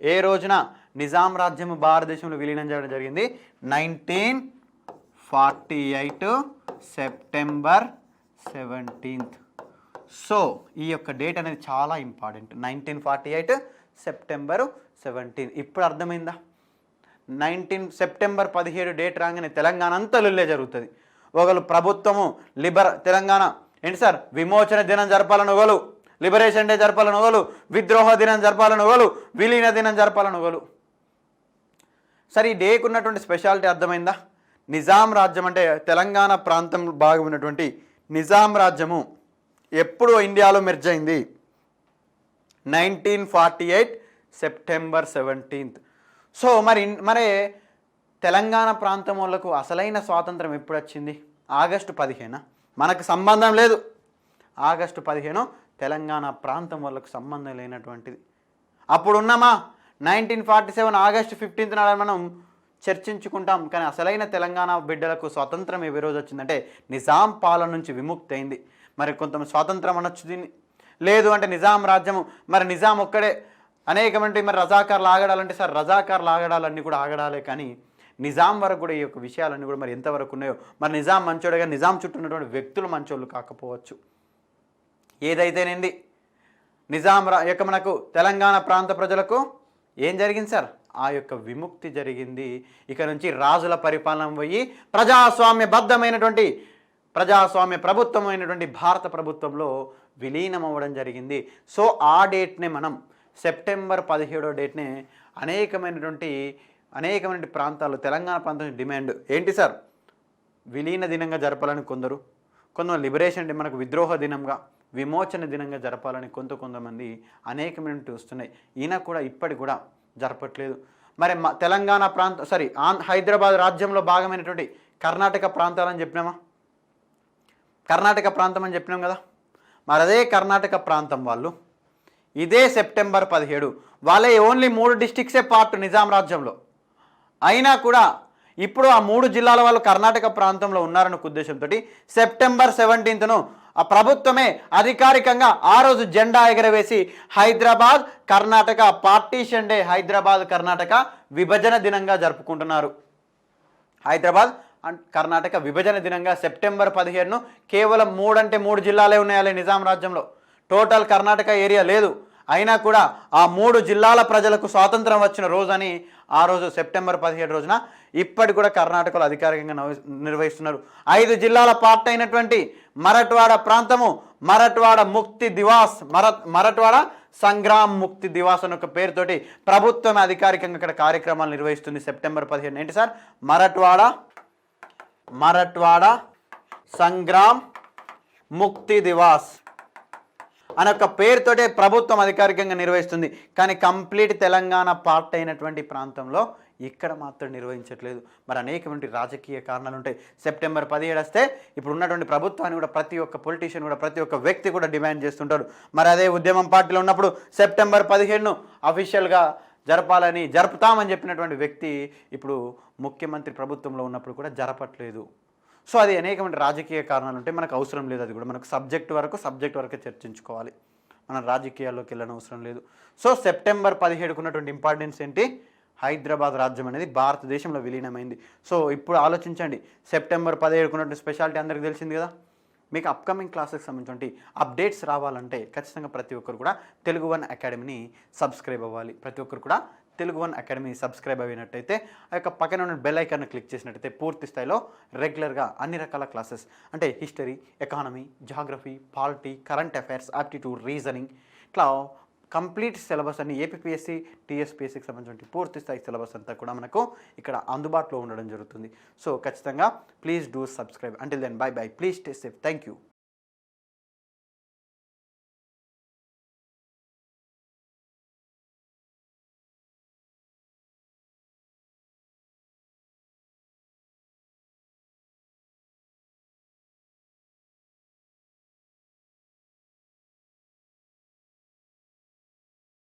ఏ రోజున నిజాం రాజ్యం భారతదేశంలో విలీనం చేయడం జరిగింది? 1948 సెప్టెంబర్ 17. సో ఈ యొక్క డేట్ అనేది చాలా ఇంపార్టెంట్. 1948 సెప్టెంబర్ 17. ఇప్పుడు అర్థమైందా? 19 సెప్టెంబర్ 17 డేట్ రాగానే తెలంగాణ అంతా లుల్లే జరుగుతుంది. ఒకళ్ళు ప్రభుత్వము తెలంగాణ ఏంటి సార్ విమోచన దినం జరపాలని ఒకళ్ళు, లిబరేషన్ డే జరపాలని ఒకళ్ళు, విద్రోహ దినం జరపాలని ఒకళ్ళు, విలీన దినం జరపాలని ఒకళ్ళు. సరే ఈ డేకు ఉన్నటువంటి స్పెషాలిటీ అర్థమైందా? నిజాం రాజ్యం అంటే తెలంగాణ ప్రాంతం భాగం ఉన్నటువంటి నిజాం రాజ్యము ఎప్పుడు ఇండియాలో మెర్జ్ అయింది? 1948 సెప్టెంబర్ 17. సో మరి తెలంగాణ ప్రాంతం వాళ్ళకు అసలైన స్వాతంత్రం ఎప్పుడు వచ్చింది? ఆగస్టు 15. మనకు సంబంధం లేదు. ఆగస్టు 15 తెలంగాణ ప్రాంతం వాళ్ళకు సంబంధం లేనటువంటిది. అప్పుడు ఉన్నామా? 1947 ఆగస్టు 15 నాడు మనం చర్చించుకుంటాం. కానీ అసలైన తెలంగాణ బిడ్డలకు స్వాతంత్రం ఏ రోజు వచ్చిందంటే నిజాం పాలన నుంచి విముక్తి అయింది. మరి కొంత స్వాతంత్రం అనొచ్చు దీన్ని. లేదు అంటే నిజాం రాజ్యము, మరి నిజాం ఒక్కడే అనేకమంటే మరి రజాకార్లు ఆగడాలంటే సార్ రజాకార్లు ఆగడాలన్నీ కూడా ఆగడాలే, కానీ నిజాం వరకు కూడా ఈ యొక్క విషయాలన్నీ కూడా మరి ఎంతవరకు ఉన్నాయో, మరి నిజాం మంచోడుగా నిజాం చుట్టూ ఉన్నటువంటి వ్యక్తులు మంచోళ్ళు కాకపోవచ్చు. ఏదైతేనండి నిజాం యొక్క మనకు తెలంగాణ ప్రాంత ప్రజలకు ఏం జరిగింది సార్? ఆ యొక్క విముక్తి జరిగింది. ఇక నుంచి రాజుల పరిపాలన పోయి ప్రజాస్వామ్య ప్రభుత్వమైనటువంటి భారత ప్రభుత్వంలో విలీనం అవ్వడం జరిగింది. సో ఆ డేట్నే మనం సెప్టెంబర్ 17వ డేట్నే అనేకమైనటువంటి ప్రాంతాలు తెలంగాణ ప్రాంతం డిమాండ్ ఏంటి సార్? విలీన దినంగా జరపాలని కొందరు లిబరేషన్ డే మనకు విద్రోహ దినంగా, విమోచన దినంగా జరపాలని కొంతమంది అనేకమైనటువంటి వస్తున్నాయి. ఈయన కూడా ఇప్పటికి కూడా జరపట్లేదు. మరి తెలంగాణ హైదరాబాద్ రాజ్యంలో భాగమైనటువంటి కర్ణాటక ప్రాంతాలని చెప్పినామా? కర్ణాటక ప్రాంతం అని చెప్పినాం కదా. మరి అదే కర్ణాటక ప్రాంతం వాళ్ళు ఇదే సెప్టెంబర్ 17 వాళ్ళే ఓన్లీ 3 డిస్ట్రిక్ట్సే పార్ట్ నిజాం రాజ్యంలో అయినా కూడా ఇప్పుడు ఆ 3 జిల్లాల వాళ్ళు కర్ణాటక ప్రాంతంలో ఉన్నారన్న ఉద్దేశంతో సెప్టెంబర్ 17ను ఆ ప్రభుత్వమే అధికారికంగా ఆ రోజు జెండా ఎగరవేసి హైదరాబాద్ కర్ణాటక పార్టీషన్ డే, హైదరాబాద్ కర్ణాటక విభజన దినంగా జరుపుకుంటున్నారు. హైదరాబాద్ అండ్ కర్ణాటక విభజన దినంగా సెప్టెంబర్ 17ను కేవలం 3 జిల్లాలే ఉన్నాయి నిజాం రాజ్యంలో. టోటల్ కర్ణాటక ఏరియా లేదు. అయినా కూడా ఆ 3 జిల్లాల ప్రజలకు స్వాతంత్రం వచ్చిన రోజని ఆ రోజు సెప్టెంబర్ 17 రోజున ఇప్పటి కూడా కర్ణాటకలో అధికారికంగా నిర్వహిస్తున్నారు. 5 జిల్లాల పార్ట్ అయినటువంటి మరట్వాడ ప్రాంతము మరట్వాడ ముక్తి దివాస్, మరట్వాడ సంగ్రామ్ ముక్తి దివాస్ అనే ఒక పేరుతోటి ప్రభుత్వం అధికారికంగా ఇక్కడ కార్యక్రమాలు నిర్వహిస్తుంది సెప్టెంబర్ 17. ఏంటి సార్? మరట్వాడ సంగ్రామ్ ముక్తి దివాస్. అనే ఒక పేరుతోటే ప్రభుత్వం అధికారికంగా నిర్వహిస్తుంది. కానీ కంప్లీట్ తెలంగాణ పార్ట్ అయినటువంటి ప్రాంతంలో ఇక్కడ మాత్రం నిర్వహించట్లేదు. మరి అనేకమంది రాజకీయ కారణాలు ఉంటాయి. సెప్టెంబర్ 17 వస్తే ఇప్పుడు ఉన్నటువంటి ప్రభుత్వాన్ని కూడా ప్రతి ఒక్క పొలిటీషియన్ కూడా ప్రతి ఒక్క వ్యక్తి కూడా డిమాండ్ చేస్తుంటారు. మరి అదే ఉద్యమం పార్టీలో ఉన్నప్పుడు సెప్టెంబర్ 17ను అఫీషియల్గా జరుపుతామని చెప్పినటువంటి వ్యక్తి ఇప్పుడు ముఖ్యమంత్రి ప్రభుత్వంలో ఉన్నప్పుడు కూడా జరపట్లేదు. సో అది అనేకమైన రాజకీయ కారణాలు ఉంటాయి. మనకు అవసరం లేదు. అది కూడా మనకు సబ్జెక్ట్ వరకే చర్చించుకోవాలి. మనం రాజకీయాల్లోకి వెళ్ళని అవసరం లేదు. సో సెప్టెంబర్ 17కు ఉన్నటువంటి ఇంపార్టెన్స్ ఏంటి? హైదరాబాద్ రాజ్యం అనేది భారతదేశంలో విలీనమైంది. సో ఇప్పుడు ఆలోచించండి, సెప్టెంబర్ 17కు ఉన్నటువంటి స్పెషాలిటీ అందరికీ తెలిసింది కదా. మీకు అప్కమింగ్ క్లాసెస్కి సంబంధించి అప్డేట్స్ రావాలంటే ఖచ్చితంగా ప్రతి ఒక్కరు కూడా తెలుగు వన్ అకాడమీని సబ్స్క్రైబ్ అవ్వాలి. ప్రతి ఒక్కరు కూడా తెలుగు వన్ అకాడమీ సబ్స్క్రైబ్ అయినట్టయితే ఆ యొక్క పక్కన ఉన్న బెల్ ఐకాన్ క్లిక్ చేసినట్టయితే పూర్తి స్థాయిలో రెగ్యులర్గా అన్ని రకాల క్లాసెస్ అంటే history, economy, geography, polity, current affairs, aptitude, reasoning ఇట్లా కంప్లీట్ సిలబస్ అన్ని ఏపీఎస్సి, టీఎస్పీఎస్సికి సంబంధించిన పూర్తి స్థాయి సిలబస్ అంతా కూడా మనకు ఇక్కడ అందుబాటులో ఉండడం జరుగుతుంది. సో ఖచ్చితంగా please do subscribe. Until then bye bye. Please stay safe. Thank you.